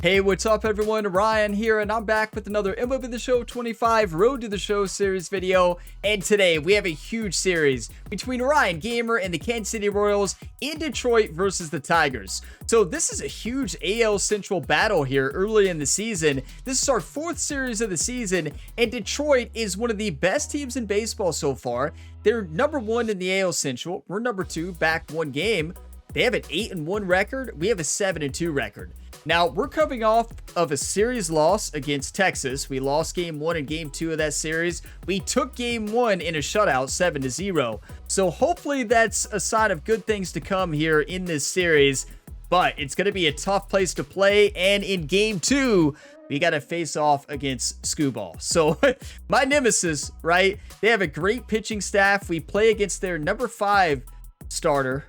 Hey, what's up everyone? Ryan here, and I'm back with another MLB The Show 25 Road to the Show series video. And today we have a huge series between Ryan Gamer and the Kansas City Royals in Detroit versus the Tigers. So this is a huge AL Central battle here early in the season. This is our fourth series of the season, and Detroit is one of the best teams in baseball so far. They're number one in the AL Central. We're number two, back one game. They have an 8-1 record. We have a 7-2 record. Now, we're coming off of a series loss against Texas. We lost game one and game two of that series. We took game one in a shutout, 7-0. So hopefully that's a sign of good things to come here in this series. But it's going to be a tough place to play. And in game two, we got to face off against Skubal. So my nemesis, right? They have a great pitching staff. We play against their number 5 starter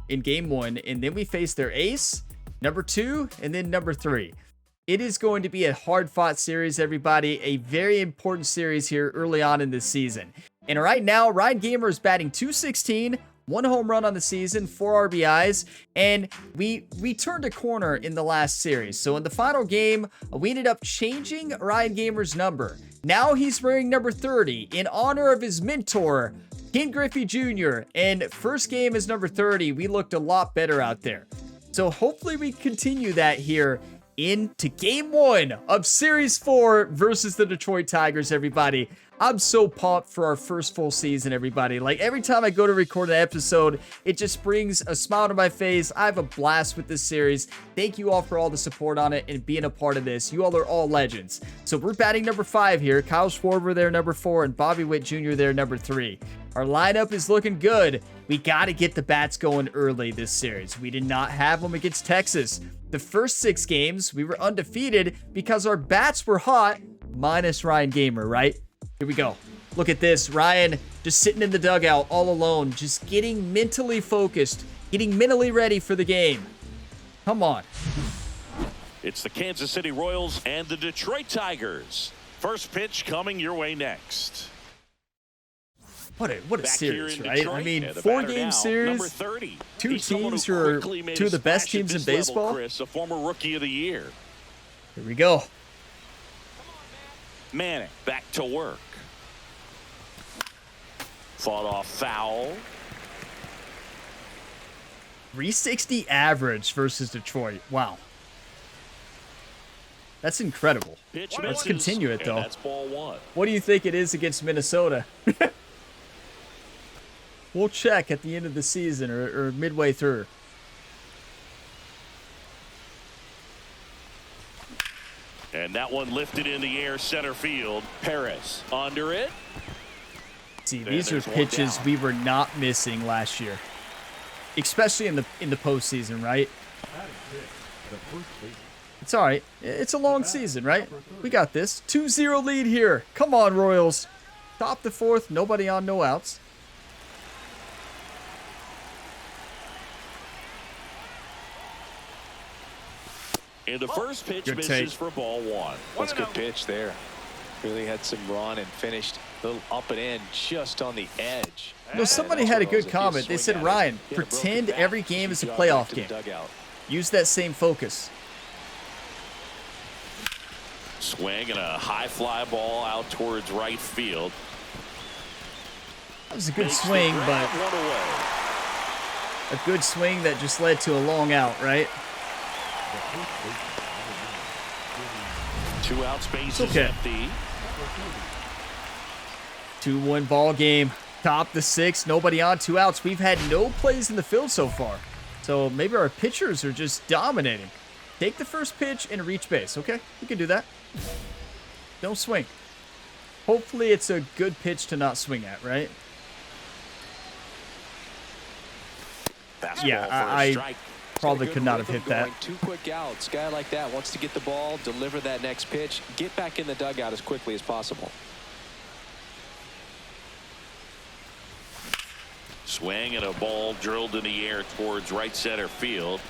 in game one. And then we face their ace, number 2, and then number 3. It is going to be a hard-fought series, everybody. A very important series here early on in this season. And right now, Ryan Gamer is batting .216, 1 home run on the season, 4 RBIs, and we turned a corner in the last series. So in the final game, we ended up changing Ryan Gamer's number. Now he's wearing number 30 in honor of his mentor, Ken Griffey Jr. And first game is number 30. We looked a lot better out there. So hopefully we continue that here into game one of series 4 versus the Detroit Tigers, everybody. I'm so pumped for our first full season, everybody. Like, every time I go to record an episode, it just brings a smile to my face. I have a blast with this series. Thank you all for all the support on it and being a part of this. You all are all legends. So we're batting number 5 here. Kyle Schwarber there, number 4, and Bobby Witt Jr. there, number 3. Our lineup is looking good. We got to get the bats going early this series. We did not have them against Texas. The first 6 games, we were undefeated because our bats were hot, minus Ryan Gamer, right? Here we go. Look at this. Ryan just sitting in the dugout all alone, just getting mentally focused, getting mentally ready for the game. Come on. It's the Kansas City Royals and the Detroit Tigers. First pitch coming your way next. What a series, right? Detroit, I mean, 4-game series, 2 teams who are 2 of the best teams in baseball. Level, Chris, a former rookie of the year. Here we go. Manning back to work. Fought off foul. 360 average versus Detroit. Wow. That's incredible. Let's continue it, though. That's ball 1. What do you think it is against Minnesota? We'll check at the end of the season or midway through. And that one lifted in the air, center field. Paris under it. See, these are pitches we were not missing last year, especially in the postseason, right? It's all right. It's a long season, right? We got this. 2-0 lead here. Come on, Royals. Top the 4th. Nobody on, no outs. And the first pitch misses for ball 1. That's a good pitch there. Really had some run and finished a little up and in just on the edge. You know, somebody had a good comment. They said, Ryan, pretend every game is a playoff game. Use that same focus. Swing and a high fly ball out towards right field. That was a good swing, but a good swing that just led to a long out, right? 2 outs, base is empty. 2-1 ball game. Top the 6th. Nobody on, 2 outs. We've had no plays in the field so far. So maybe our pitchers are just dominating. Take the first pitch and reach base. Okay, we can do that. Don't swing. Hopefully it's a good pitch to not swing at, right? Yeah, I probably could not have hit that. 2 quick outs. Guy like that wants to get the ball, deliver that next pitch, get back in the dugout as quickly as possible. Swing and a ball drilled in the air towards right center field.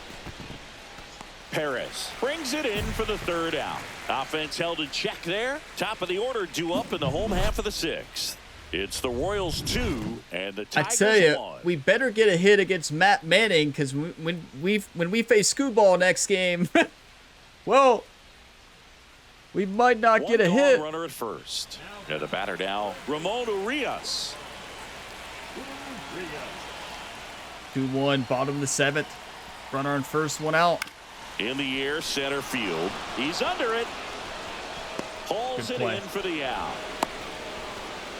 Paris brings it in for the 3rd out. Offense held in check there. Top of the order due up in the home half of the 6th. It's the Royals 2 and the Tigers 1. I tell you, we better get a hit against Matt Manning, because when we face Skubal next game, well, We might not get a One hit. runner at first. And the batter now, Ramon Urias. 2-1, bottom of the 7th. Runner on first, one out. In the air, center field. He's under it. Pulls it in for the out.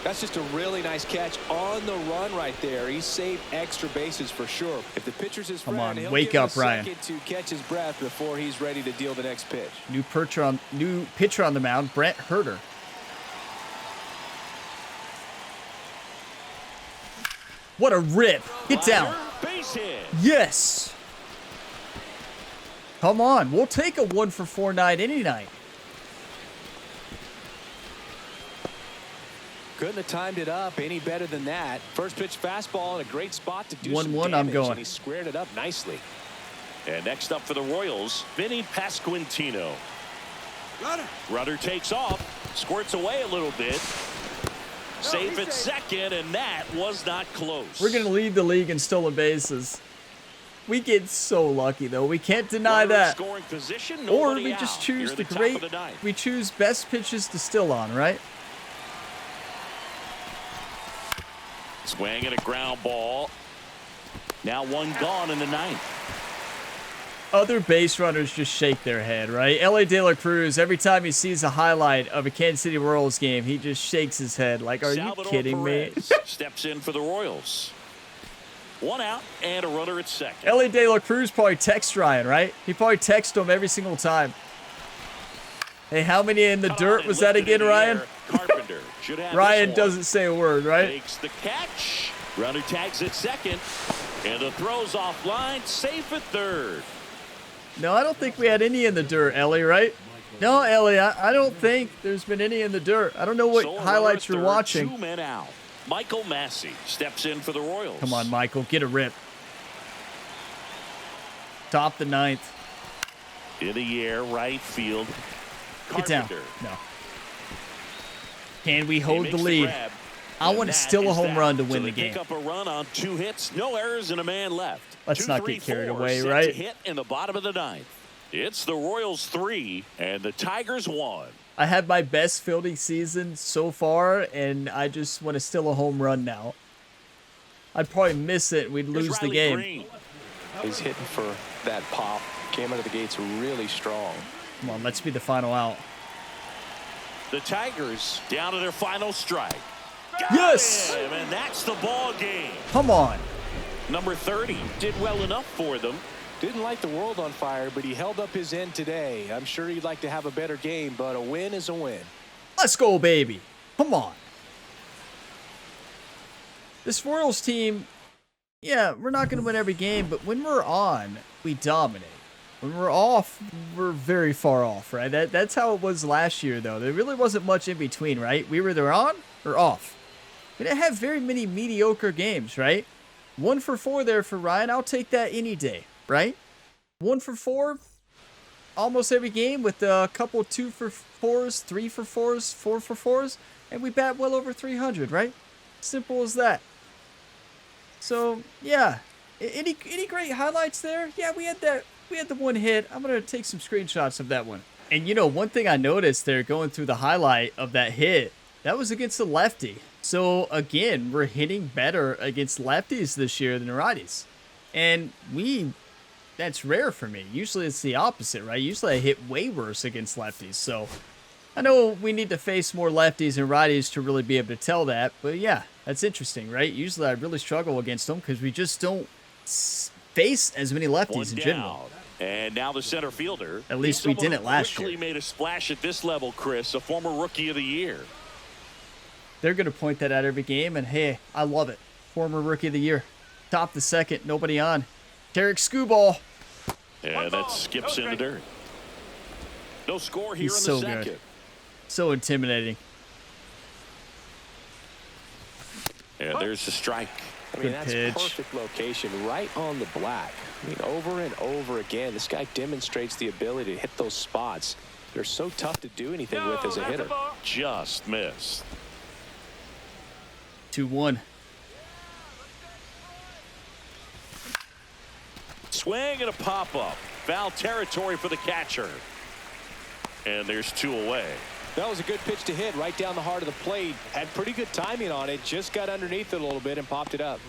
That's just a really nice catch on the run right there. He saved extra bases for sure. If the pitcher's his friend, he'll wake give him up, a Ryan. second to catch his breath before he's ready to deal the next pitch. New pitcher on the mound, Brent Herter. What a rip. Get down. Base hit. Yes. Come on. We'll take a 1-for-4 night any night. Couldn't have timed it up any better than that. First pitch fastball in a great spot to do 1-1, some damage, I'm going. and he squared it up nicely. And next up for the Royals, Vinny Pasquantino. Runner takes off, squirts away a little bit. Safe at second, and that was not close. We're going to lead the league in stolen bases. We get so lucky, though. We can't deny that. Scoring position, Or we just choose we choose best pitches to still on, right? Swing and a ground ball. Now one gone in the 9th. Other base runners just shake their head, right? L.A. De La Cruz, every time he sees a highlight of a Kansas City Royals game, he just shakes his head like, are you kidding me? Steps in for the Royals. One out and a runner at second. L.A. De La Cruz probably texts Ryan, right? He probably texts him every single time. Hey, how many in the dirt was that again, Ryan? Carpenter should have Ryan doesn't say a word, right? Takes the catch. Runner tags at second. And the throw's offline. Safe at third. No, I don't think we had any in the dirt, Ellie, right? No, Ellie, I don't think there's been any in the dirt. I don't know what highlights you're watching. 2 men out. Michael Massey steps in for the Royals. Come on, Michael, get a rip. Top the 9th. In the air, right field. Get down. Carpenter. No. Can we hold He the makes lead? grab, I and want to that steal a is home that. run to So win they the game. pick up a run on 2 hits, no errors, and a man left. Let's 2, not 3, get carried 4 away, set right? to hit in the bottom of the 9th. It's the Royals 3 and the Tigers 1. I had my best fielding season so far, and I just want to steal a home run now. I'd probably miss it. We'd Here's lose the Riley game. Green. He's hitting for that pop. Came out of the gates really strong. Come on, let's be the final out. The Tigers down to their final strike. Got Yes! him, and that's the ball game. Come on. Number 30 did well enough for them. Didn't light the world on fire, but he held up his end today. I'm sure he'd like to have a better game, but a win is a win. Let's go, baby. Come on. This Royals team, yeah, we're not going to win every game, but when we're on, we dominate. When we're off, we're very far off, right? That's how it was last year, though. There really wasn't much in between, right? We were either on or off. We didn't have very many mediocre games, right? 1 for 4 there for Ryan. I'll take that any day, right? 1 for 4 almost every game with a couple 2 for 4s, 3 for 4s, 4 for 4s, and we bat well over 300, right? Simple as that. So, yeah. Any great highlights there? Yeah, we had the one hit. I'm going to take some screenshots of that one. And you know, one thing I noticed there going through the highlight of that hit, that was against the lefty. So again, we're hitting better against lefties this year than righties. And that's rare for me. Usually it's the opposite, right? Usually I hit way worse against lefties. So I know we need to face more lefties and righties to really be able to tell that. But yeah, that's interesting, right? Usually I really struggle against them because we just don't face as many lefties in general. And now the center fielder. At least we didn't last year. Quickly made a splash at this level, Chris, a former Rookie of the Year. They're going to point that out every game, and hey, I love it. Former Rookie of the Year. Top the 2nd, nobody on. Tarek Skubal. And that skips in the dirt. No score here He's in the so 2nd. good. So intimidating. And there's the strike. I mean, Good that's pitch. perfect location, right on the black. I mean, over and over again, this guy demonstrates the ability to hit those spots. They're so tough to do anything with as a hitter. Just missed. 2-1. Swing and a pop-up. Foul territory for the catcher. and there's 2 away. That was a good pitch to hit right down the heart of the plate. Had pretty good timing on it. Just got underneath it a little bit and popped it up.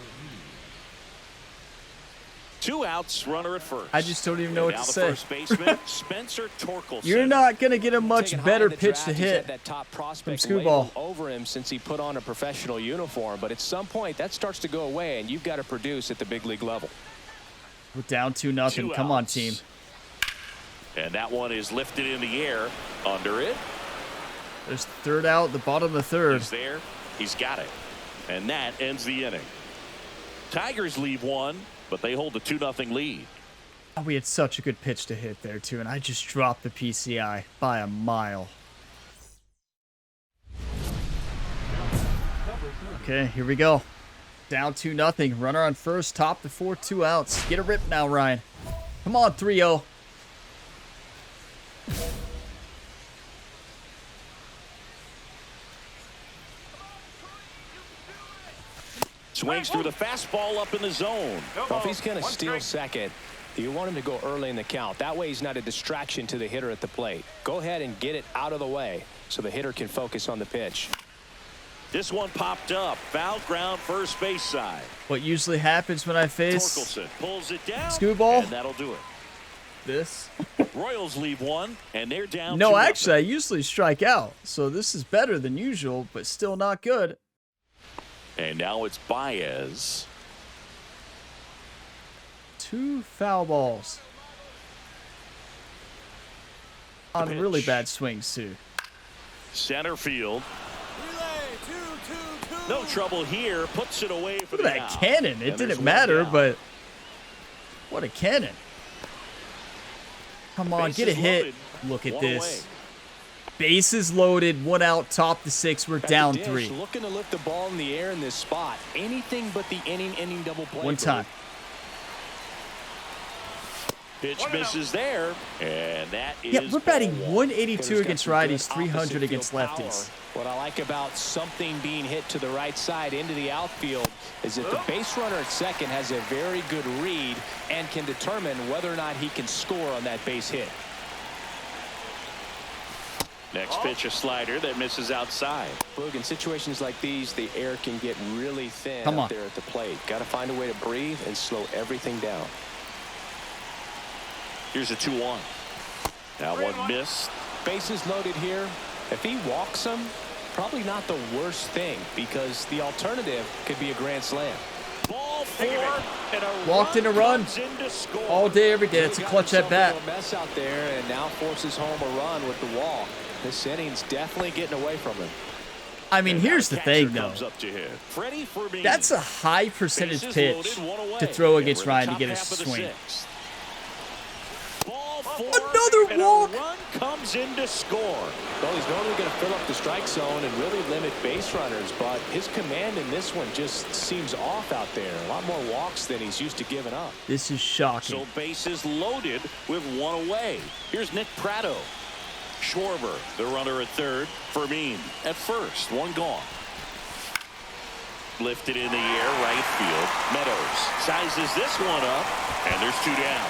2 outs, runner at first. I just don't even know what to say. First baseman, Spencer Torkelson. You're not going to get a much better pitch to hit that top prospect from Screwball over him since he put on a professional uniform. But at some point, that starts to go away, and you've got to produce at the big league level. We're down 2-0. Come on, team. And that one is lifted in the air. Under it. There's the 3rd out, the bottom of the 3rd. He's there. He's got it. And that ends the inning. Tigers leave 1, but they hold a 2-0 lead. Oh, we had such a good pitch to hit there, too, and I just dropped the PCI by a mile. Okay, here we go. Down 2-0. Runner on first, top the 4, 2 outs. Get a rip now, Ryan. Come on, 3-0. Swings through the fastball up in the zone. Well, if he's going to steal second, you want him to go early in the count. That way he's not a distraction to the hitter at the plate. Go ahead and get it out of the way so the hitter can focus on the pitch. This one popped up. Foul ground first base side. What usually happens when I face Torkelson pulls it down. Screwball? And that'll do it. This. Royals leave 1, and they're down. No, 2-0. actually, I usually strike out. So this is better than usual, but still not good. And now it's Baez. 2 foul balls. On really bad swings, too. Center field. No trouble here. Puts it away for Look the at that out. cannon. It And didn't there's matter, 1 down. but what a cannon. Come on, get a Bases hit. loaded. Look at 1 this. away. Bases loaded, 1 out, top the 6. We're down 3. Looking to lift the ball in the air in this spot. Anything but the inning double play. 1 time. Pitch misses there, and that is. Yeah, we're batting ball 1. 182 against righties, 300 against lefties. What I like about something being hit to the right side into the outfield is that the base runner at second has a very good read and can determine whether or not he can score on that base hit. Next pitch, a slider that misses outside. Boog, in situations like these, the air can get really thin Come on. out there at the plate. Got to find a way to breathe and slow everything down. Here's a 2-1. That one missed. Bases loaded here. If he walks him, probably not the worst thing because the alternative could be a grand slam. Ball 4, and a Walked in a run. comes in to score. All day, every day. It's a clutch at bat. A mess out there and now forces home a run with the walk. This inning's definitely getting away from him. I mean, here's the thing, though. Up to hit. Freddie Fermin. That's a high percentage Bases pitch loaded, 1 away. to throw And against we're in the Ryan to top get a half of the swing. 6th. Ball 4, Another and walk. a run comes in to score. Well, he's normally going to fill up the strike zone and really limit base runners, but his command in this one just seems off out there. A lot more walks than he's used to giving up. This is shocking. So bases loaded with 1 away. Here's Nick Pratto. Schwarber, the runner at third. Fermin at first. 1 gone. Lifted in the air, right field. Meadows sizes this one up, and there's 2 down.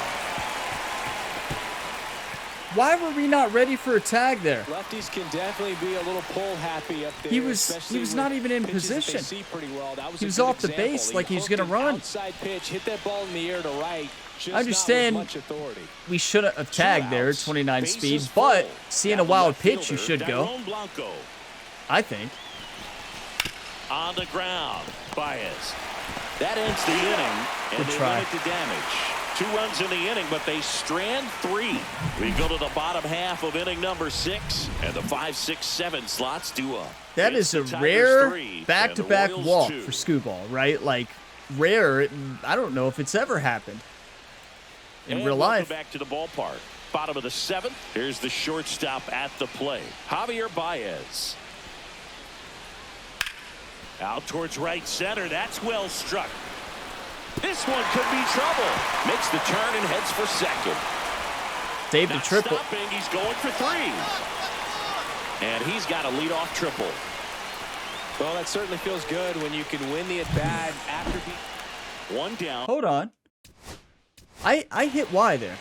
Why were we not ready for a tag there? Lefties can definitely be a little pull happy up there. He was not even in position. He was off the base like he was going to run. Outside pitch, hit that ball in the air to right. Just I understand not with much authority. we shouldn't have tagged there, 29 speed, but seeing a wild pitch, you should go. Blanco. I think. On the ground, Baez. That ends the inning, and Good they try. limit the damage. 2 runs in the inning, but they strand 3. We go to the bottom half of inning number 6, and the 5, 6, 7 slots do up. That It's is a the Tigers rare 3 and the back-to-back Royals walk 2. for Screwball, right? Like, rare. I don't know if it's ever happened in And real welcome life. back to the ballpark. Bottom of the 7th. Here's the shortstop at the plate, Javier Baez. Out towards right center. That's well struck. This one could be trouble. Makes the turn and heads for second. Saved a Not triple. stopping. He's going for 3. And he's got a leadoff triple. Well, that certainly feels good when you can win the at-bat after being 1 down. Hold on. I hit Y there.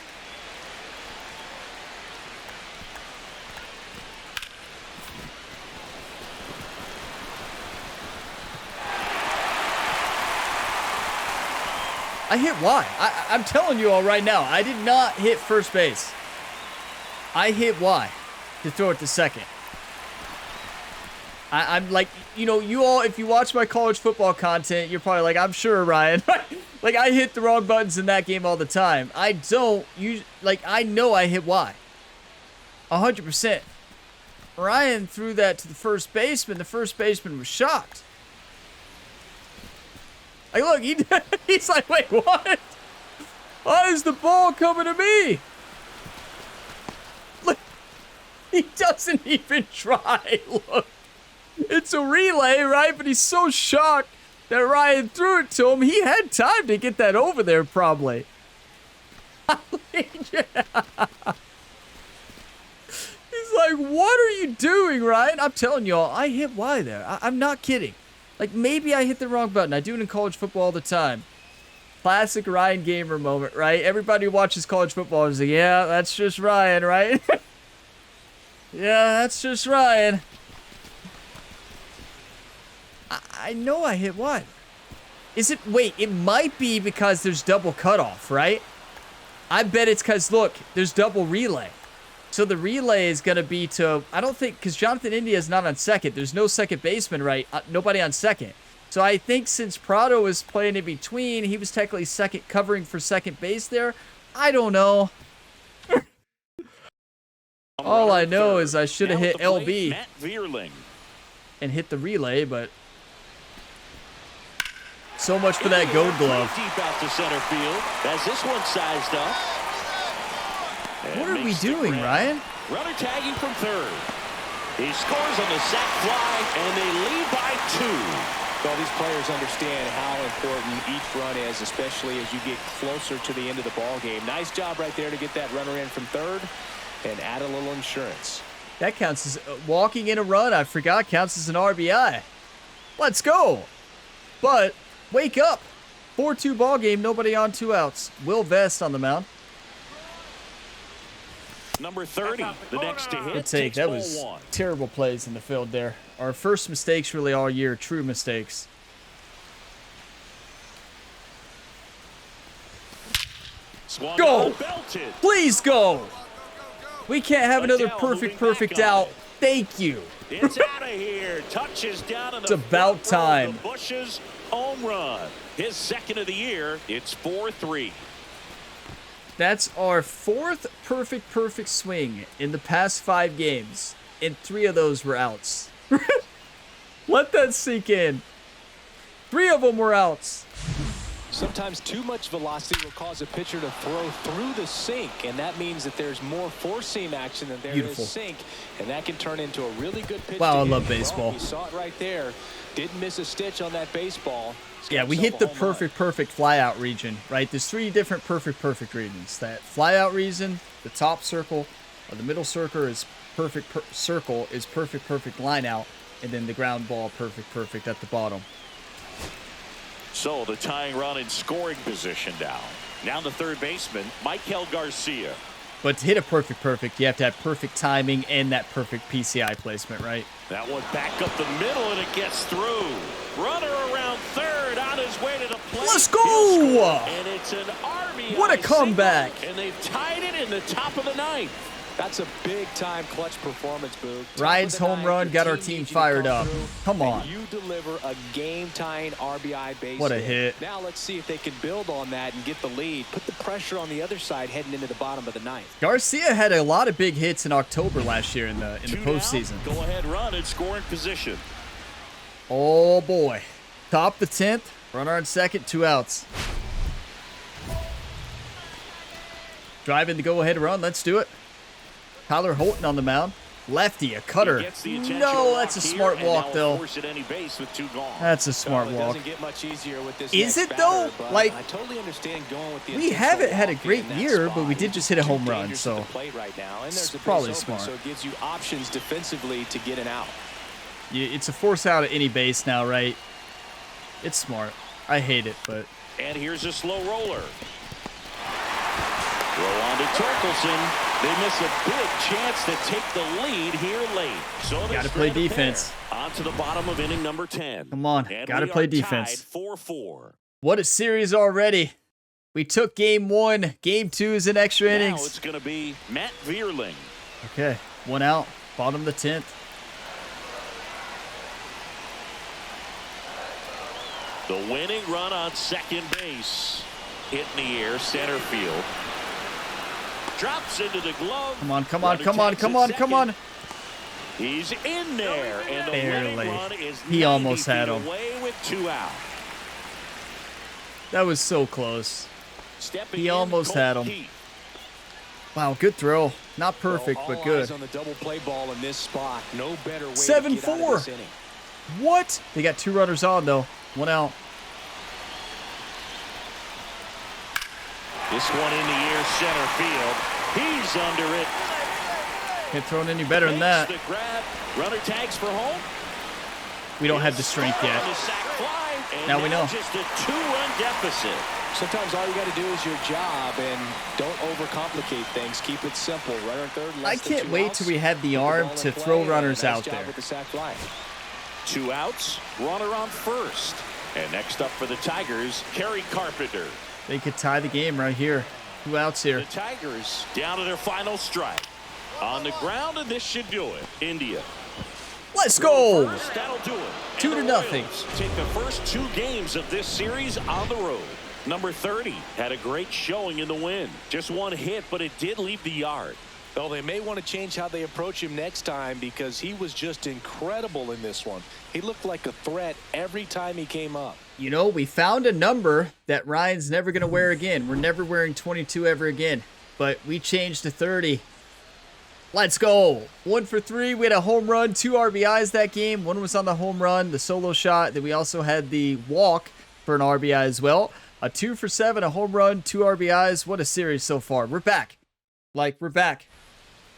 I hit Y. I'm telling you all right now, I did not hit first base. I hit Y to throw it to second. I'm like, you know, you all, if you watch my college football content, you're probably like, I'm sure, Ryan. Like, I hit the wrong buttons in that game all the time. I don't use, like, I know I hit Y. 100%. Ryan threw that to the first baseman. The first baseman was shocked. Like, look, he's like, wait, what? Why is the ball coming to me? Look, he doesn't even try. Look, it's a relay, right? But he's so shocked that Ryan threw it to him. He had time to get that over there, probably. Yeah. He's like, what are you doing, Ryan? I'm telling y'all, I hit Y there. I'm not kidding. Like, maybe I hit the wrong button. I do it in college football all the time. Classic Ryan Gamer moment, right? Everybody who watches college football is like, yeah, that's just Ryan, right? Yeah, that's just Ryan. I know I hit Y. Is it? Wait, it might be because there's double cutoff, right? I bet it's because, look, there's double relay. So the relay is going to be to, I don't think, because Jonathan India is not on second. There's no second baseman, right? Nobody on second. So I think since Prado was playing in between, he was technically second, covering for second base there. I don't know. All I know is I should have hit LB and hit the relay, but so much for that gold glove. Deep out to center field as this one sized up. What are we doing, Ryan? Runner tagging from third. He scores on the sac fly, and they lead by 2. Well, these players understand how important each run is, especially as you get closer to the end of the ball game. Nice job right there to get that runner in from third and add a little insurance. That counts as walking in a run. I forgot counts as an RBI. Let's go. But wake up. 4-2 ball game. Nobody on, 2 outs. Will Vest on the mound. Number 30, the next to hit. Good take. That was terrible plays in the field there. Our first mistakes really all year. True mistakes. Go! Please go! We can't have another perfect out. Thank you. It's out of here. Touches down in the It's about time. Bush's home run. His second of the year. It's 4-3. That's our 4th perfect swing in the past 5 games. And 3 of those were outs. Let that sink in. 3 of them were outs. Sometimes too much velocity will cause a pitcher to throw through the sink, and that means that there's more four-seam action than there is sink, and that can turn into a really good pitch. Wow, I love baseball. You saw it right there. Didn't miss a stitch on that baseball. Yeah, we hit the perfect flyout region, right? There's 3 different perfect regions. That flyout region, the top circle, or the middle circle is perfect line out, and then the ground ball perfect at the bottom. So the tying run in scoring position now. Now the third baseman, Michael Garcia. But to hit a perfect, you have to have perfect timing and that perfect PCI placement, right? That one back up the middle, and it gets through. Runner around third, on his way to the plate. Let's go! And it's an RBI. What a comeback! Single, and they've tied it in the top of the 9th. That's a big-time clutch performance, Boog. Ryan's home run got our team fired up. Come on. You deliver a game-tying RBI base. What a hit. Now let's see if they can build on that and get the lead. Put the pressure on the other side heading into the bottom of the 9th. Garcia had a lot of big hits in October last year in the postseason. Go ahead run in scoring position. Oh, boy. Top the 10th. Runner on second, 2 outs. Driving the go-ahead run. Let's do it. Tyler Holton on the mound. Lefty, a cutter. No, that's a smart walk, though. That's a smart walk. Is it, though? Like, we haven't had a great year, but we did just hit a home run, so it's probably smart. So it gives you options defensively to get an out. It's a force out at any base now, right? It's smart. I hate it, but... And here's a slow roller. Throw on to Torkelson. They miss a big chance to take the lead here late. So got to play defense. On to the bottom of inning number 10. Come on, got to play defense. 4-4. What a series already. We took game 1. Game 2 is in extra innings. Now it's going to be Matt Vierling. Okay, 1 out. Bottom of the 10th. The winning run on second base. Hit in the air, center field. Drops into the glove. Come on, come on, come on, come on, come on. He's in there, and the Barely. winning run is He almost had him. away with 2 out. That was so close. Stepping He in, almost Colt had him. Keith. Wow, good throw. Not perfect, All but eyes good. on the double play ball in this spot. No better way to 7-4. get out of this inning. What? They got 2 runners on, though. 1 out. This one in the air, center field. He's under it. Can't throw it any better than that. Makes the grab. Runner tags for home. We don't have the strength yet. On the sac fly, and Now we know. Just a 2-run deficit. Sometimes all you got to do is your job, and don't overcomplicate things. Keep it simple. Runner at third. I can't wait till we have the arm to throw runners out there. With the sac fly. 2 outs, runner on first. And next up for the Tigers, Kerry Carpenter. They could tie the game right here. 2 outs here. The Tigers down to their final strike. On the ground, and this should do it. India. Let's go. First, that'll do it. 2-0. Royals take the first 2 games of this series on the road. Number 30 had a great showing in the win. Just 1 hit, but it did leave the yard. Well, they may want to change how they approach him next time because he was just incredible in this one. He looked like a threat every time he came up. You know, we found a number that Ryan's never going to wear again. We're never wearing 22 ever again. But we changed to 30. Let's go. 1 for 3. We had a home run, 2 RBIs that game. 1 was on the home run, the solo shot. Then we also had the walk for an RBI as well. A 2 for 7, a home run, 2 RBIs. What a series so far. We're back. We're back.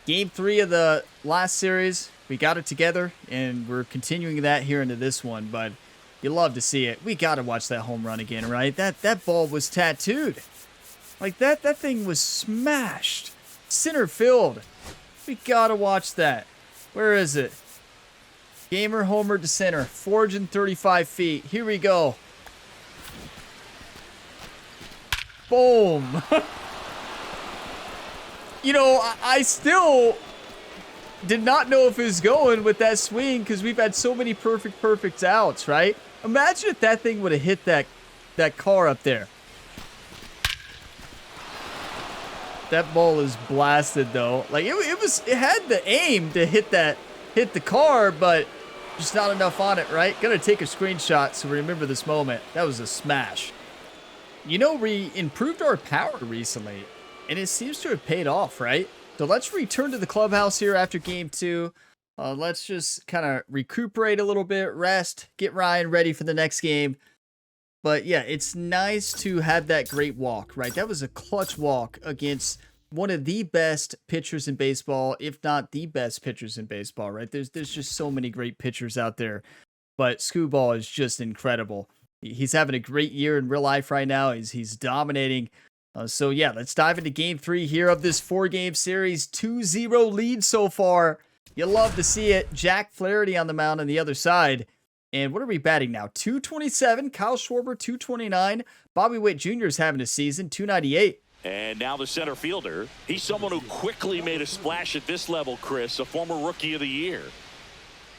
Game 3 of the last series. We got it together, and we're continuing that here into this one. But you love to see it. We got to watch that home run again, right? That ball was tattooed. Like, that thing was smashed. Center field. We got to watch that. Where is it? Gamer homer to center. 435 feet. Here we go. Boom. You know, I still did not know if it was going with that swing because we've had so many perfect outs, right? Imagine if that thing would have hit that car up there. That ball is blasted though. Like it had the aim to hit the car, but just not enough on it, right? Gonna take a screenshot so we remember this moment. That was a smash. You know, we improved our power recently, and it seems to have paid off, right? So let's return to the clubhouse here after game 2. Let's just kind of recuperate a little bit, rest, get Ryan ready for the next game. But yeah, it's nice to have that great walk, right? That was a clutch walk against one of the best pitchers in baseball, if not the best pitchers in baseball, right? There's just so many great pitchers out there, but Scooball is just incredible. He's having a great year in real life right now. He's dominating. So yeah, let's dive into game 3 here of this 4-game series. 2-0 lead so far. You love to see it. Jack Flaherty on the mound on the other side. And what are we batting now? 227. Kyle Schwarber, 229. Bobby Witt Jr. is having a season, 298. And now the center fielder. He's someone who quickly made a splash at this level, Chris, a former Rookie of the Year.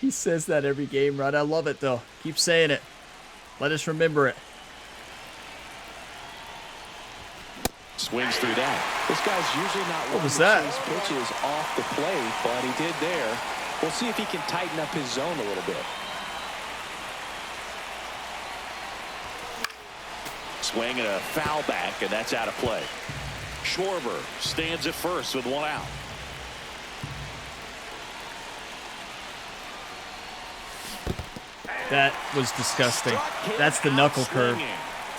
He says that every game, right? I love it, though. Keep saying it. Let us remember it. Swings through that. This guy's usually not What one was to that? chase pitches off the plate, but he did there. We'll see if he can tighten up his zone a little bit. Swing and a foul back, and that's out of play. Schwarber stands at first with 1 out. That was disgusting. That's the knuckle curve.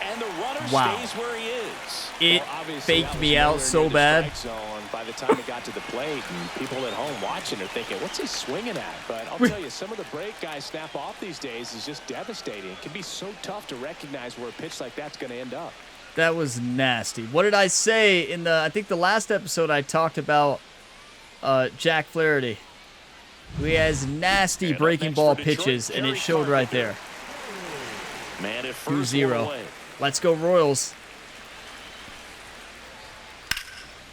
And the runner Wow. stays where he is. It Obviously, faked that me was out nowhere so near the bad. strike zone by the time it got to the plate, and people at home watching are thinking, what's he swinging at? But I'll tell you, some of the break guys snap off these days is just devastating. It can be so tough to recognize where a pitch like that's going to end up. That was nasty. What did I say in I think the last episode I talked about Jack Flaherty, who has nasty And up breaking next ball for Detroit, pitches, and it Kerry showed right Carpenter. there. Man at first, 2-0. one away. Let's go Royals.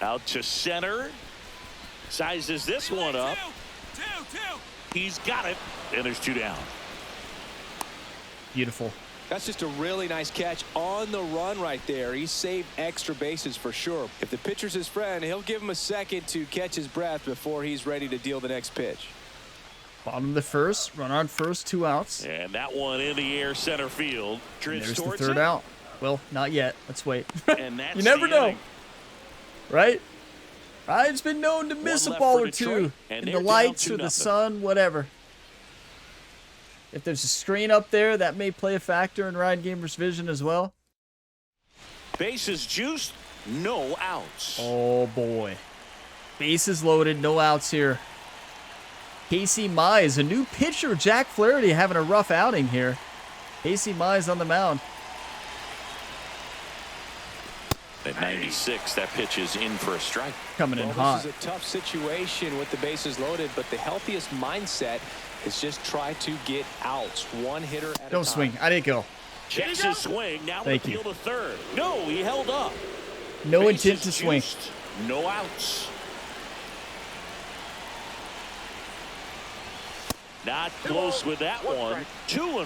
Out to center. Sizes this one up. He's got it. And there's 2 down. Beautiful. That's just a really nice catch on the run right there. He saved extra bases for sure. If the pitcher's his friend, he'll give him a second to catch his breath before he's ready to deal the next pitch. Bottom of the first, run on first, 2 outs. And that one in the air center field. There's the 3rd out. Well, not yet. Let's wait. And that's you never know. inning. Right? Ryan's been known to miss a ball or two in the lights or the sun, whatever. If there's a screen up there, that may play a factor in Ryan Gamer's vision as well. Bases juiced, no outs. Oh, boy. Bases loaded, no outs here. Casey Mize, a new pitcher. Jack Flaherty having a rough outing here. Casey Mize on the mound. At 96, that pitch is in for a strike. Coming in hot. This is a tough situation with the bases loaded, but the healthiest mindset is just try to get outs. One hitter at a time. Don't swing. I didn't go. Checks his swing. Now Thank appeal to third. No, he held up. No Bases intent to swing. juiced, no outs. Not close with that one. 2-1.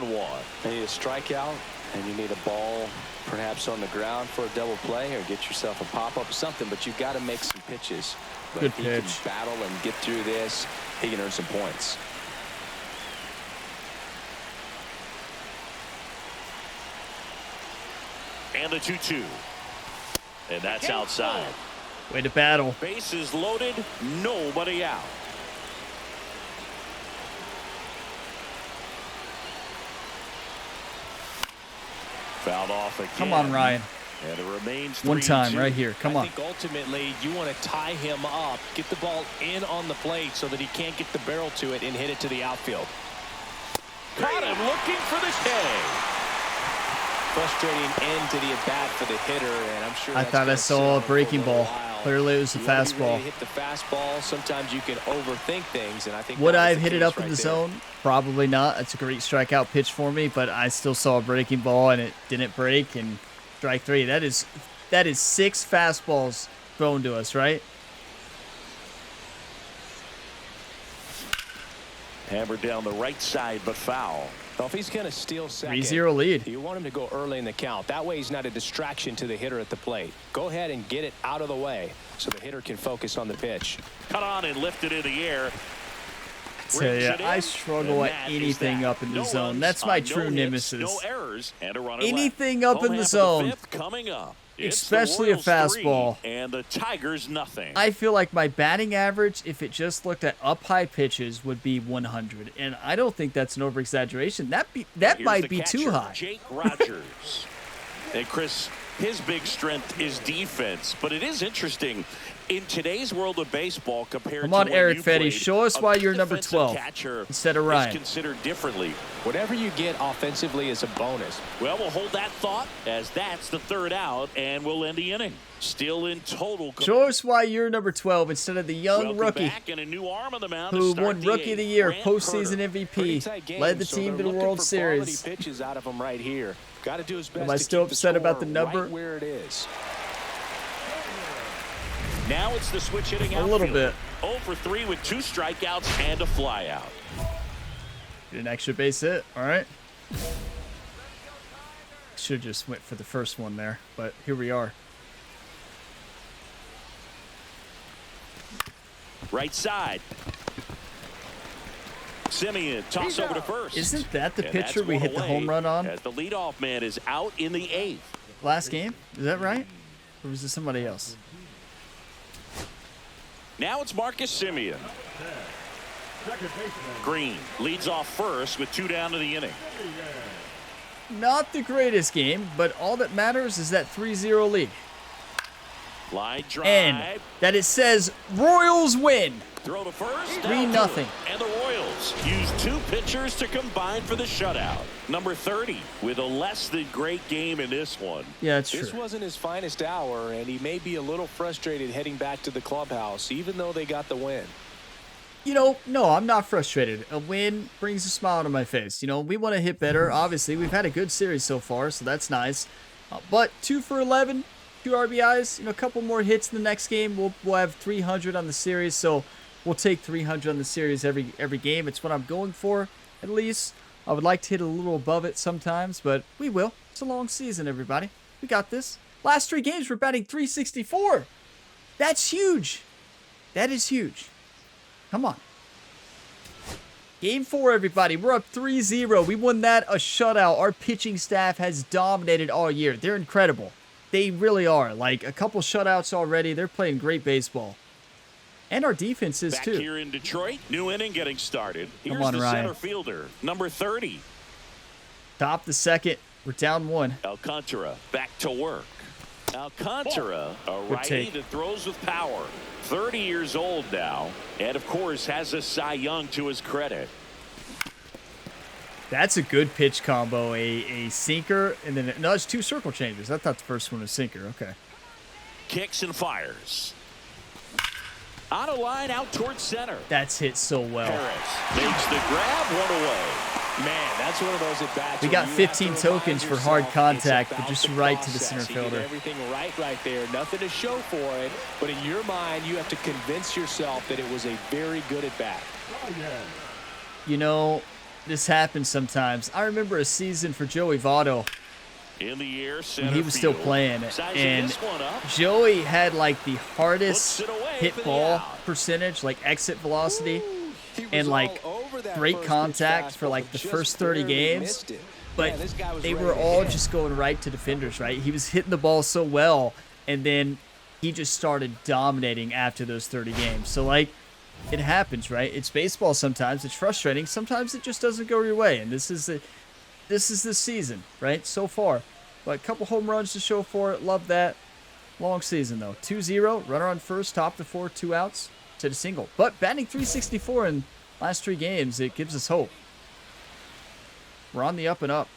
You need a strikeout, and you need a ball perhaps on the ground for a double play, or get yourself a pop-up or something, but you've got to make some pitches. But Good if he pitch. can battle and get through this, he can earn some points. And the 2-2. And that's outside. Way to battle. Bases loaded, nobody out. Fouled off again. Come on, Ryan. And it remains 3-2. One time right here. Come on. I think ultimately you want to tie him up, get the ball in on the plate so that he can't get the barrel to it and hit it to the outfield. Caught him looking for the K. Frustrating end to the at-bat for the hitter, and I'm sure I thought I saw a breaking ball. Clearly it was a fastball. Hit the fastball. Sometimes you can overthink things, and I think Would I have hit it up in the zone? Probably not. That's a great strikeout pitch for me, but I still saw a breaking ball and it didn't break. And strike 3. That is 6 fastballs thrown to us, right? Hammered down the right side, but foul. Well, if he's going to steal second, 3-0 lead. You want him to go early in the count. That way he's not a distraction to the hitter at the plate. Go ahead and get it out of the way so the hitter can focus on the pitch. Cut on and lifted in the air. I tell you, I struggle at anything up in the zone. That's my true nemesis. No errors and a runner Anything left. up in the zone. Coming up. It's Especially a the Royals 3 fastball. and the Tigers nothing. I feel like my batting average, if it just looked at up-high pitches, would be 100. And I don't think that's an over-exaggeration. That Here's might the be catcher, too high. Jake Rogers. And Chris, his big strength is defense, but it is interesting in today's world of baseball compared Come to on, when Eric you Fetty, played, show us a why you're number defensive 12 catcher instead of is Ryan. considered differently. Whatever you get offensively is a bonus. Well, we'll hold that thought as that's the 3rd out, and we'll end the inning. Still in total. Show us why you're number 12 instead of the young Welcome rookie back and a new arm on the mound who to start won the Rookie of the 8th. Year, Grant postseason Herter. MVP, led the team to the World Series. Pitches out of him right here. Got to do his best. Am I still upset about the number? Right where it is. Now it's the switch hitting A outfield. little bit. 0 for 3 with 2 strikeouts and a flyout. Get an extra base hit. All right. Should have just went for the first one there, but here we are. Right side. Simeon toss over to first. Isn't that the And pitcher that's we one hit the away home run on as the leadoff man is out in the 8th. last game? Is that right? Or was it somebody else? Now it's Marcus Simeon. Green leads off first with 2 down to the inning. Not the greatest game, but all that matters is that 3-0 lead. Line drive. And that it says Royals win. Throw to first. 3-0. And the Royals use 2 pitchers to combine for the shutout. Number 30 with a less than great game in this one. Yeah, that's true. This wasn't his finest hour, and he may be a little frustrated heading back to the clubhouse, even though they got the win. You know, no, I'm not frustrated. A win brings a smile to my face. You know, we want to hit better. Obviously, we've had a good series so far, so that's nice. But 2 for 11, 2 RBIs, you know, a couple more hits in the next game. We'll have 300 on the series, so we'll take 300 on the series every game. It's what I'm going for, at least. I would like to hit a little above it sometimes, but we will. It's a long season, everybody. We got this. Last 3 games, we're batting 364. That's huge. That is huge. Come on. Game 4, everybody. We're up 3-0. We won that a shutout. Our pitching staff has dominated all year. They're incredible. They really are. Like, a couple shutouts already. They're playing great baseball. And our defense is, too. Back here in Detroit, new inning getting started. Here's Come on, the Ryan. center fielder, number 30. Top the second. We're down 1. Alcantara back to work. Alcantara, a righty that throws with power. 30 years old now, and of course has a Cy Young to his credit. That's a good pitch combo. A sinker, and then no, it's 2 circle changes. I thought the first one was sinker. Okay. Kicks and fires. On a line out towards center. That's hit so well. Harris makes the grab, 1 away. Man, that's one of those at bats. We got 15 tokens for hard contact, but just right to the center fielder. Everything right there. Nothing to show for it, but in your mind, you have to convince yourself that it was a very good at bat. You know, this happens sometimes. I remember a season for Joey Votto In the air, when he was still playing, and Joey had like the hardest hit ball percentage, like exit velocity, and like great contact for like the first 30 games, but they were all just going right to defenders, right? He was hitting the ball so well, and then he just started dominating after those 30 games. So like, it happens, right? It's baseball sometimes. It's frustrating. Sometimes it just doesn't go your way, and this is the season, right? So far, but a couple home runs to show for it. Love that. Long season though. 2-0, runner on first, top to 4, 2 outs to the single. But batting 364 in last 3 games, it gives us hope. We're on the up and up.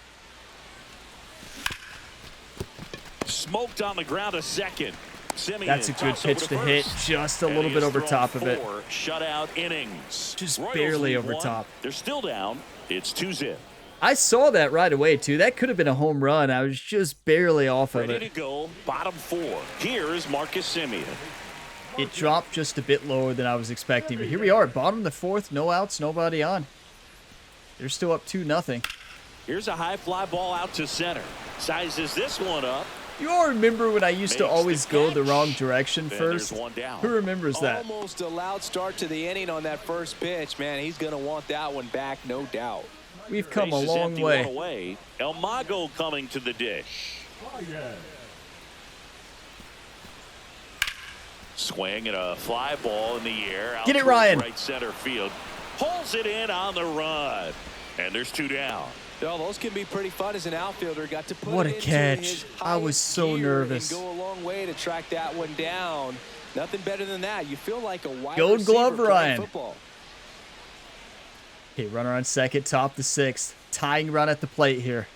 Smoked on the ground a second. Simeon, that's a good pitch to hit, just a little bit over top of it. 4 shutout innings. Just Royals barely lead over 1. top. They're still down. It's 2-0. I saw that right away, too. That could have been a home run. I was just barely off of Ready it. to go, bottom 4. Here's Marcus Simeon. It dropped just a bit lower than I was expecting, but here we are, bottom of the 4th, no outs, nobody on. They're still up 2-0. Here's a high fly ball out to center. Sizes this one up. You all remember when I used to always go the wrong direction Then first? there's one down. Who remembers that? Almost a loud start to the inning on that first pitch. Man, he's going to want that one back, no doubt. We've come a Base is long empty, way. 1 away. El Mago coming to the dish. Swing and a fly ball in the air. Out Get it, towards Ryan. Right center field. Pulls it in on the run. And there's 2 down. No, those can be pretty fun as an outfielder. Got to put What it a into catch. his I was highest so gear nervous. And go a long way to track that one down. Nothing better than that. You feel like a wide Gold receiver glove, playing Ryan. football. Okay, runner on second, top the 6th. Tying run at the plate here.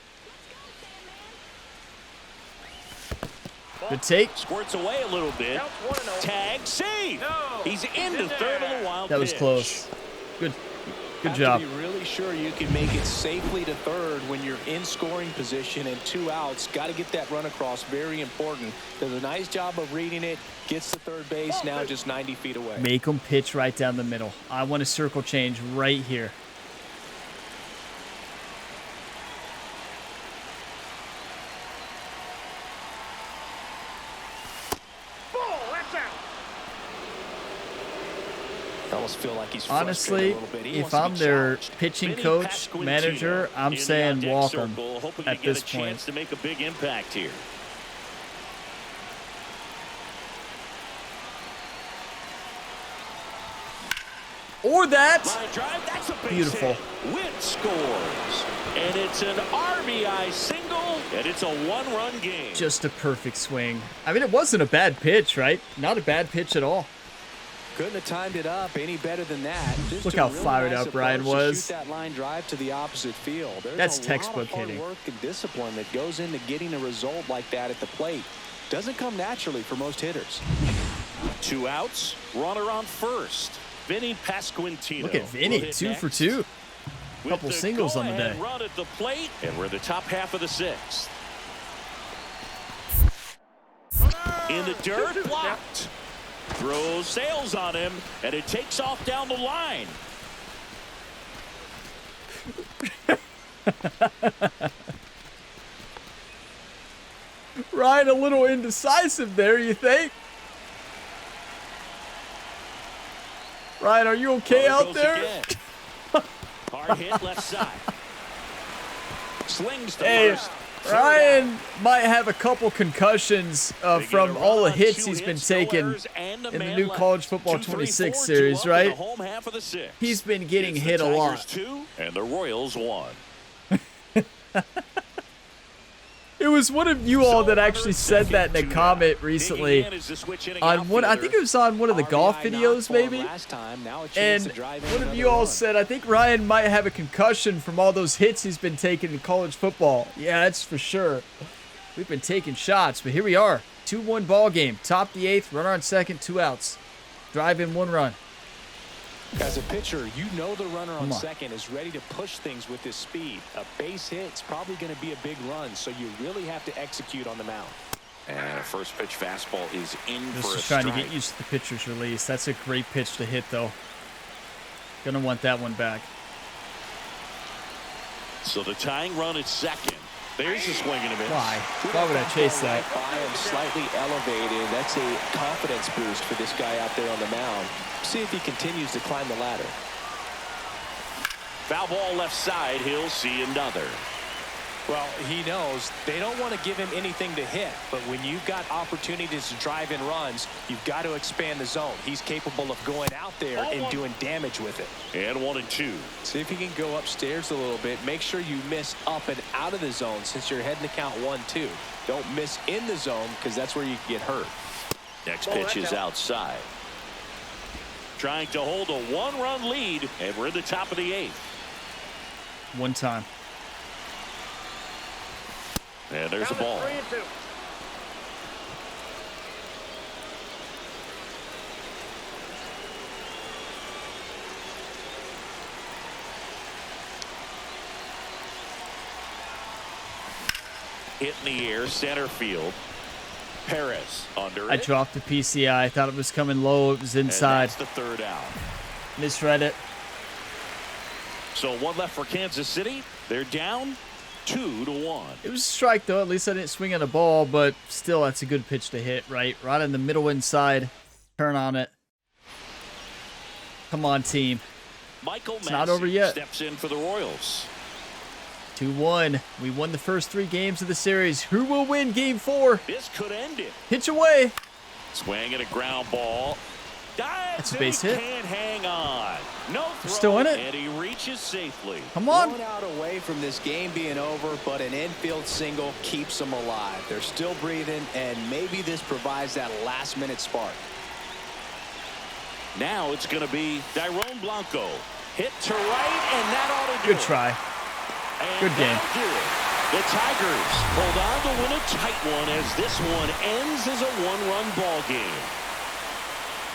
Good take. Squirts away a little bit. Tag, save. He's into third on the wild That was pitch. close. Good Have job. to be really sure you can make it safely to third when you're in scoring position and 2 outs. Got to get that run across. Very important. Does a nice job of reading it. Gets to third base. Now just 90 feet away. Make them pitch right down the middle. I want a circle change right here. I almost feel like he's Honestly, frustrated a little bit. He if wants to I'm be their challenged. pitching Vinny coach, Pasquantino manager, I'm in the saying on-deck walk them circle, hoping at to get this a chance point. to make a big impact here. Or that. Line drive, that's a base Beautiful. hit. Witt scores. And it's an RBI single, and it's a 1-run game. Just a perfect swing. I mean, it wasn't a bad pitch, right? Not a bad pitch at all. Couldn't have timed it up any better than that. Just Look a how really fired nice up Ryan approach to was. Shoot that line drive to the opposite field. There's That's a textbook lot of hard hitting. work and discipline that goes into getting a result like that at the plate. Doesn't come naturally for most hitters. 2 outs, runner on first. Vinny Pasquantino. Look at Vinny, will hit 2 for next. 2. With Couple the singles on the go-ahead day. Run at the plate, and we're in the top half of the 6th. In the dirt, blocked. Throws sails on him, and it takes off down the line. Ryan, a little indecisive there, you think? Ryan, are you okay out there? Hard hit left side. Slings to first. Ryan might have a couple concussions from all the hits he's been taking in the new College Football 26 series, right? He's been getting hit a lot. And the Royals won. It was one of you all that actually said that in a comment recently on one. I think it was on one of the golf videos, maybe. And one of you all said, I think Ryan might have a concussion from all those hits he's been taking in college football. Yeah, that's for sure. We've been taking shots, but here we are. 2-1 ball game. Top the 8th, runner on second, 2 outs. Drive in 1 run. As a pitcher, you know the runner on second is ready to push things with his speed. A base hit's probably going to be a big run, so you really have to execute on the mound. And a first pitch fastball is in for a strike. Just trying to get used to the pitcher's release. That's a great pitch to hit, though. Gonna want that one back. So the tying run at second. There's a swing and a miss. Why would I chase that? I am slightly elevated. That's a confidence boost for this guy out there on the mound. See if he continues to climb the ladder. Foul ball left side. He'll see another. Well, he knows they don't want to give him anything to hit, but when you've got opportunities to drive in runs, you've got to expand the zone. He's capable of going out there and doing damage with it. And 1-2. See if he can go upstairs a little bit. Make sure you miss up and out of the zone since you're heading to count 1-2. Don't miss in the zone because that's where you can get hurt. Next pitch is outside. Trying to hold a 1-run lead, and we're in the top of the 8th. One time. And there's a ball. Hit in the air, center field. Perez under it. I dropped the PCI. I thought it was coming low. It was inside. And that's the third out. Misread it. So 1 left for Kansas City. They're down 2-1. It was a strike, though. At least I didn't swing on the ball, but still, that's a good pitch to hit, right? Right in the middle inside. Turn on it. Come on, team. Michael It's not over yet. Steps in for the Royals. 2-1. We won the first 3 games of the series. Who will win game 4? This could end it. Pitch away. Swing and a ground ball. That's a base hit. Can't hang on. No throw, still in it. And he reaches safely. Come on. 1 out away from this game being over, but an infield single keeps them alive. They're still breathing, and maybe this provides that last-minute spark. Now it's going to be Dairon Blanco. Hit to right, and that ought to do it. Good try. And good game. Do it. The Tigers hold on to win a tight one as this one ends as a 1-run ball game.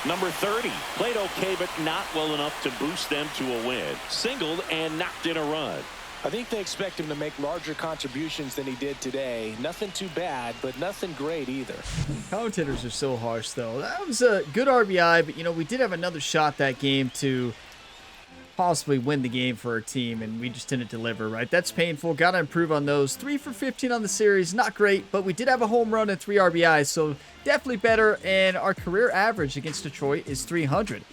Number 30 played okay, but not well enough to boost them to a win. Singled and knocked in a run. I think they expect him to make larger contributions than he did today. Nothing too bad, but nothing great either. Commentators are so harsh, though. That was a good RBI, but, you know, we did have another shot that game to possibly win the game for our team, and we just didn't deliver, right? That's painful. Got to improve on those. 3 for 15 on the series. Not great, but we did have a home run and 3 RBIs, so definitely better, and our career average against Detroit is 300.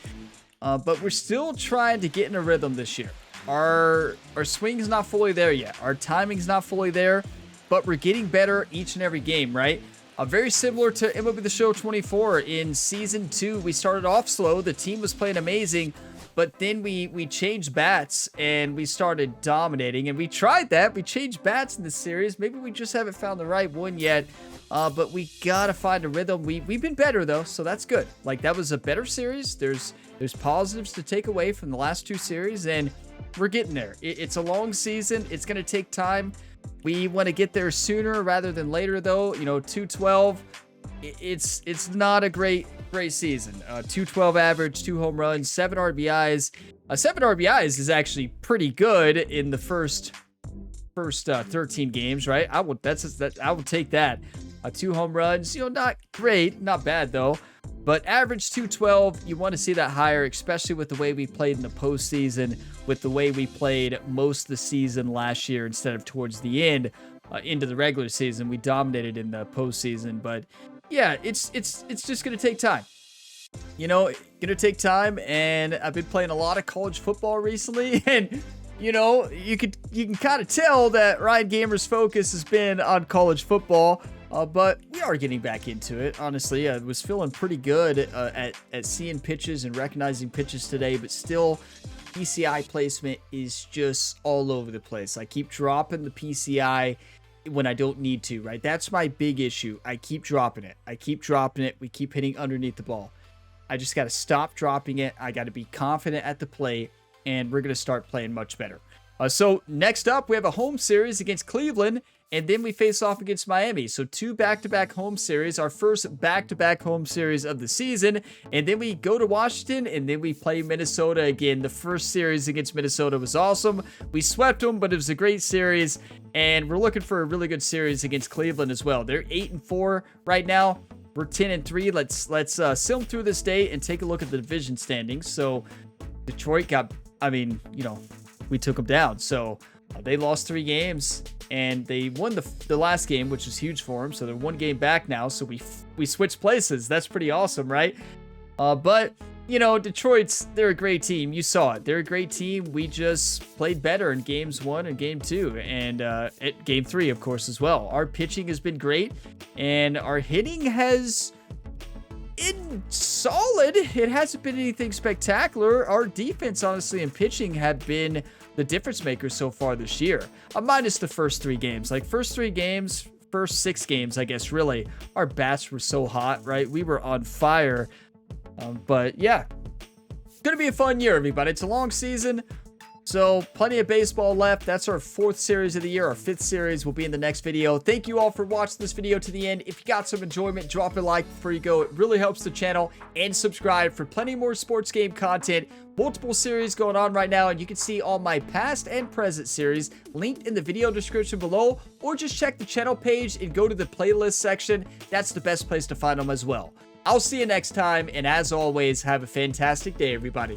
But we're still trying to get in a rhythm this year. Our swing's not fully there yet. Our timing's not fully there, but we're getting better each and every game, right? Very similar to MLB The Show 24. In Season 2, we started off slow. The team was playing amazing, but then we changed bats and we started dominating, and we tried that. We changed bats in this series. Maybe we just haven't found the right one yet, but we gotta find a rhythm. We've been better, though, so that's good. Like, that was a better series. There's positives to take away from the last 2 series, and we're getting there. It's a long season. It's going to take time. We want to get there sooner rather than later, though. You know, 212, it's not a great season. 212 average, 2 home runs, 7 RBIs. 7 RBIs is actually pretty good in the first 13 games, right? I will take that. 2 home runs. Not great, not bad though. But average 212, you want to see that higher, especially with the way we played in the postseason, with the way we played most of the season last year instead of towards the end into the regular season. We dominated in the postseason, but yeah, it's just going to take time. Gonna take time, and I've been playing a lot of college football recently, and you can kind of tell that Ryan Gamer's focus has been on college football, but we are getting back into it. Honestly, I was feeling pretty good at seeing pitches and recognizing pitches today, but still, PCI placement is just all over the place. I keep dropping the PCI when I don't need to, right? That's my big issue. I keep dropping it. We keep hitting underneath the ball. I just got to stop dropping it. I got to be confident at the plate, and we're going to start playing much better. So next up, we have a home series against Cleveland, and then we face off against Miami. So 2 back-to-back home series, our first back-to-back home series of the season, and then we go to Washington, and then we play Minnesota again. The first series against Minnesota was awesome. We swept them, but it was a great series, and we're looking for a really good series against Cleveland as well. They're 8-4 right now. We're 10-3. Let's sail through this day and take a look at the division standings. So Detroit we took them down. So they lost 3 games, and they won the last game, which is huge for them. So they're 1 game back now. So we switched places. That's pretty awesome, right? But they're a great team. You saw it. They're a great team. We just played better in games 1 and game 2, and at game 3, of course, as well. Our pitching has been great, and our hitting has been solid. It hasn't been anything spectacular. Our defense, honestly, and pitching have been the difference makers so far this year. Minus the first 3 games. First 6 games, I guess, really. Our bats were so hot, right? We were on fire. But yeah, gonna be a fun year, everybody. It's a long season, so plenty of baseball left. That's our 4th series of the year. Our 5th series will be in the next video. Thank you all for watching this video to the end. If you got some enjoyment, drop a like before you go. It really helps the channel, and subscribe for plenty more sports game content. Multiple series going on right now, and you can see all my past and present series linked in the video description below, or just check the channel page and go to the playlist section. That's the best place to find them as well. I'll see you next time, and as always, have a fantastic day, everybody.